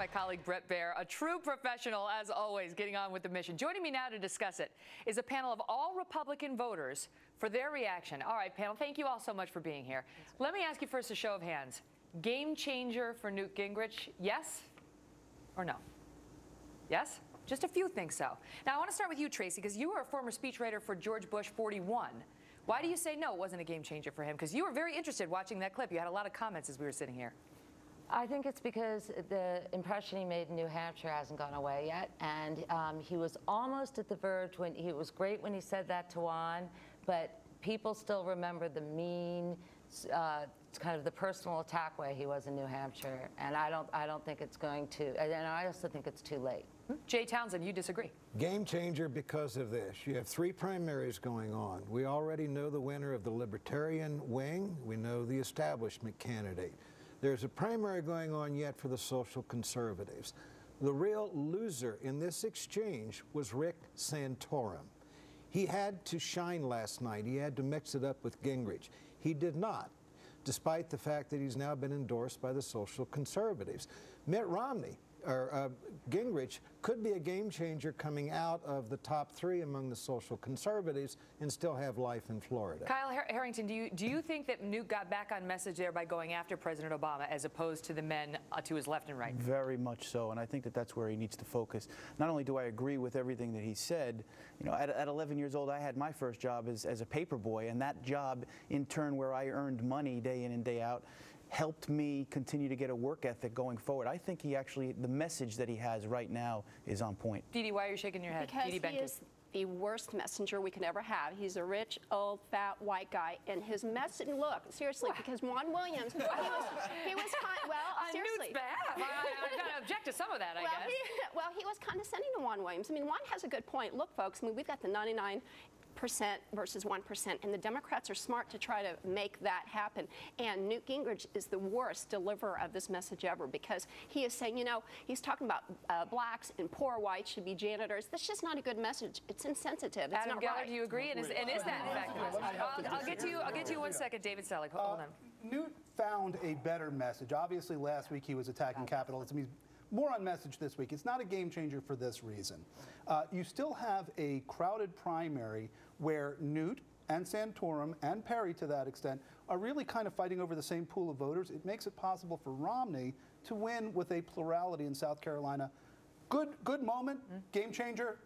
my colleague Brett Baer, a true professional as always, getting on with the mission. Joining me now to discuss it is a panel of all Republican voters for their reaction. All right, panel, thank you all so much for being here. Let me ask you first a show of hands. Game changer for Newt Gingrich, yes or no? Yes? Just a few think so. Now, I want to start with you, Tracy, because you were a former speechwriter for George Bush 41. Why do you say no, it wasn't a game changer for him? Because you were very interested watching that clip. You had a lot of comments as we were sitting here. I think it's because the impression he made in New Hampshire hasn't gone away yet, and he was almost at the verge when he was great when he said that to Juan, but people still remember the mean, kind of the personal attack way he was in New Hampshire, and I don't think it's going to, and I also think it's too late. Jay Townsend, you disagree. Game changer because of this. You have 3 primaries going on. We already know the winner of the Libertarian wing. We know the establishment candidate. There's a primary going on yet for the social conservatives. The real loser in this exchange was Rick Santorum. He had to shine last night. He had to mix it up with Gingrich. He did not, despite the fact that he's now been endorsed by the social conservatives. Mitt Romney, or Gingrich, could be a game changer coming out of the top 3 among the social conservatives and still have life in Florida. Kyle Harrington, do you think that Newt got back on message there by going after President Obama as opposed to the men to his left and right? Very much so, and I think that that's where he needs to focus. Not only do I agree with everything that he said, you know, at 11 years old, I had my first job as a paper boy, and that job, in turn, where I earned money day in and day out, helped me continue to get a work ethic going forward. I think he actually, the message that he has right now is on point. Dee Dee, why are you shaking your head? Because he is the worst messenger we could ever have. He's a rich, old, fat, white guy, and his message, look, seriously, because Juan Williams, he was seriously. Newt's bad. I've got to object to some of that, I guess. He was condescending to Juan Williams. I mean, Juan has a good point. Look, folks, I mean, we've got the 99% versus 1%, and the Democrats are smart to try to make that happen. And Newt Gingrich is the worst deliverer of this message ever, because he is saying, you know, he's talking about blacks and poor whites should be janitors. That's just not a good message. It's insensitive. It's Adam not Geller, right. do you agree? And is that in fact the message? I'll get to you 1 second, David Selig. Hold on. Newt found a better message. Obviously, last week he was attacking capitalism. He's more on message this week. It's not a game changer for this reason. You still have a crowded primary where Newt and Santorum and Perry, to that extent, are really kind of fighting over the same pool of voters. It makes it possible for Romney to win with a plurality in South Carolina. Good moment, game changer,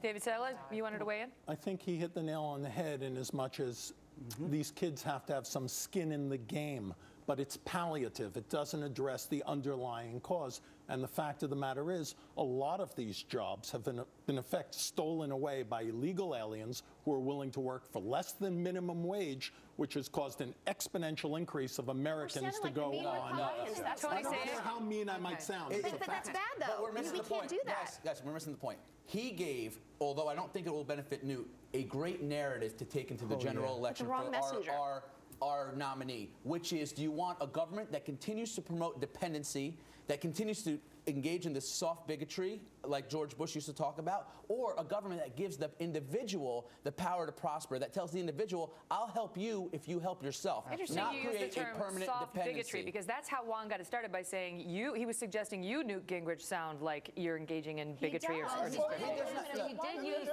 David Selig, you wanted to weigh in? I think he hit the nail on the head in as much as these kids have to have some skin in the game, but it's palliative. It doesn't address the underlying cause. And the fact of the matter is, a lot of these jobs have been, in effect, stolen away by illegal aliens who are willing to work for less than minimum wage, which has caused an exponential increase of Americans to go on. I don't care how mean I might sound. But that's bad, though. But we're missing the point. We can't do that. Yes, we're missing the point. He gave, although I don't think it will benefit Newt, a great narrative to take into the general election for our nominee, which is, do you want a government that continues to promote dependency, that continues to engage in this soft bigotry like George Bush used to talk about, or a government that gives the individual the power to prosper, that tells the individual, I'll help you if you help yourself. Interesting not you use create the term a permanent soft dependency. bigotry, because that's how Juan got it started, by saying he was suggesting you, Newt Gingrich, sound like you're engaging in bigotry or He did use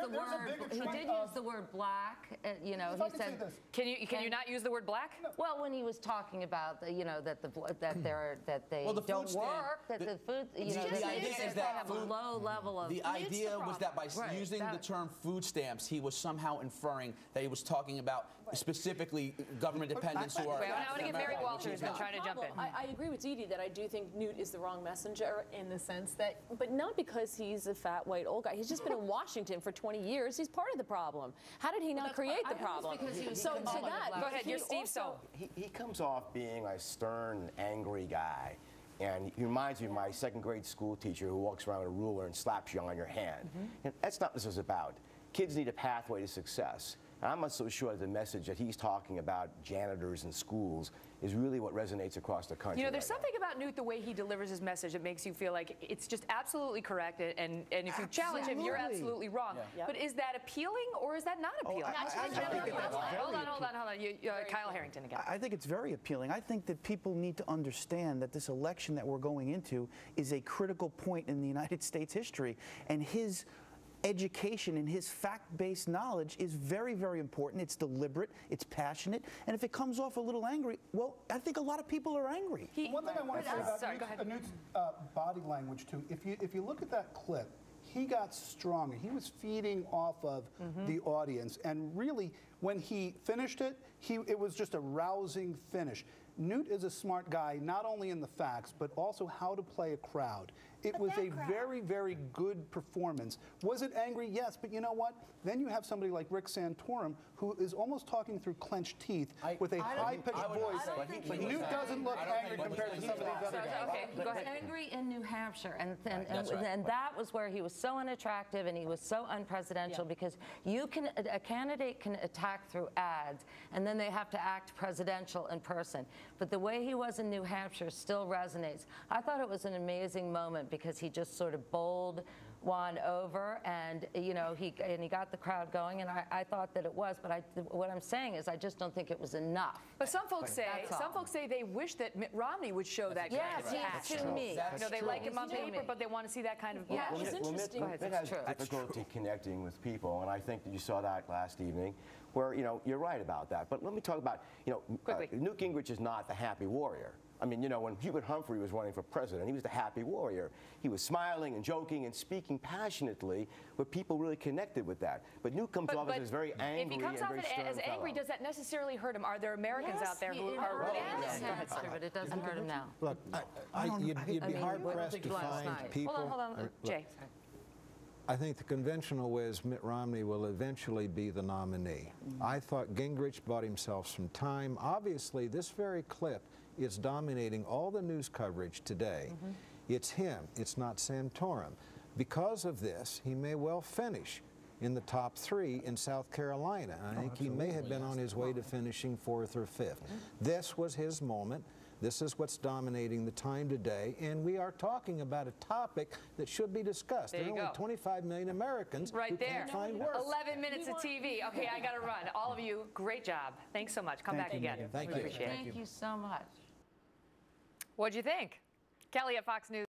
the word black. You know, he said. Can you not use the word black? Well, when he was talking about the, you know, that they don't work, that the food, you know, the idea is that have a low level of. The idea was that by using the term food stamps, he was somehow inferring that he was talking about specifically government dependents who are. I want to get Mary Walter, who's been trying to jump in. I agree with Dee Dee that I do think Newt is the wrong messenger in the sense that, but not because he's a fat white old guy. He's just been in Washington for 20 years. He's part of the problem. How did he not create the problem? So to that, go ahead. You're Steve. So he comes off being a stern, angry guy. And he reminds me of my second grade school teacher who walks around with a ruler and slaps you on your hand. And that's not what this is about. Kids need a pathway to success. I'm not so sure that the message that he's talking about janitors in schools is really what resonates across the country. You know, there's right something about Newt, the way he delivers his message, that makes you feel like it's just absolutely correct, and if you challenge him, you're absolutely wrong. Yeah. But is that appealing or is that not appealing? Hold on. Kyle Harrington again. I think it's very appealing. I think that people need to understand that this election that we're going into is a critical point in the United States history, and his education and his fact-based knowledge is very, very important. It's deliberate, it's passionate, and if it comes off a little angry, well, I think a lot of people are angry. One thing I want to say about Newt's body language, too, if you look at that clip, he got stronger. He was feeding off of the audience, and really, when he finished it, it was just a rousing finish. Newt is a smart guy, not only in the facts, but also how to play a crowd. It was a very, very good performance. Was it angry? Yes, but you know what? Then you have somebody like Rick Santorum, who is almost talking through clenched teeth with a high-pitched voice. But Newt doesn't look angry compared to some of these other guys. Okay, go ahead. Angry in New Hampshire, and that was where he was so unattractive and he was so unpresidential, because a candidate can attack through ads, and then they have to act presidential in person. But the way he was in New Hampshire still resonates. I thought it was an amazing moment, because he just sort of bowled Juan over, and he got the crowd going, and I thought that it was. But what I'm saying is, I just don't think it was enough. But some folks say they wish that Mitt Romney would show that kind of passion. To me. They like him on paper, but they want to see that kind of passion. It's interesting. Mitt has difficulty connecting with people, and I think that you saw that last evening, where you're right about that. But let me talk about Newt Gingrich is not the happy warrior. I mean, when Hubert Humphrey was running for president, he was the happy warrior. He was smiling and joking and speaking passionately, where people really connected with that. But Newt comes off as very angry and very stern. If he comes off as angry, does that necessarily hurt him? Are there Americans out there who are really but it doesn't hurt him now. Look, you'd be hard-pressed to find people. Hold on, Jay. I think the conventional way is Mitt Romney will eventually be the nominee. I thought Gingrich bought himself some time. Obviously, this very clip is dominating all the news coverage today. It's him, it's not Santorum. Because of this, he may well finish in the top 3 in South Carolina. I think he may have been on his way to finishing 4th or 5th. This was his moment. This is what's dominating the time today, and we are talking about a topic that should be discussed. There are only 25 million Americans who can't find work. 11 minutes of TV. Okay, I got to run. All of you, great job. Thanks so much. Come back again. Thank you. Appreciate it. Thank you so much. What'd you think? Kelly at Fox News.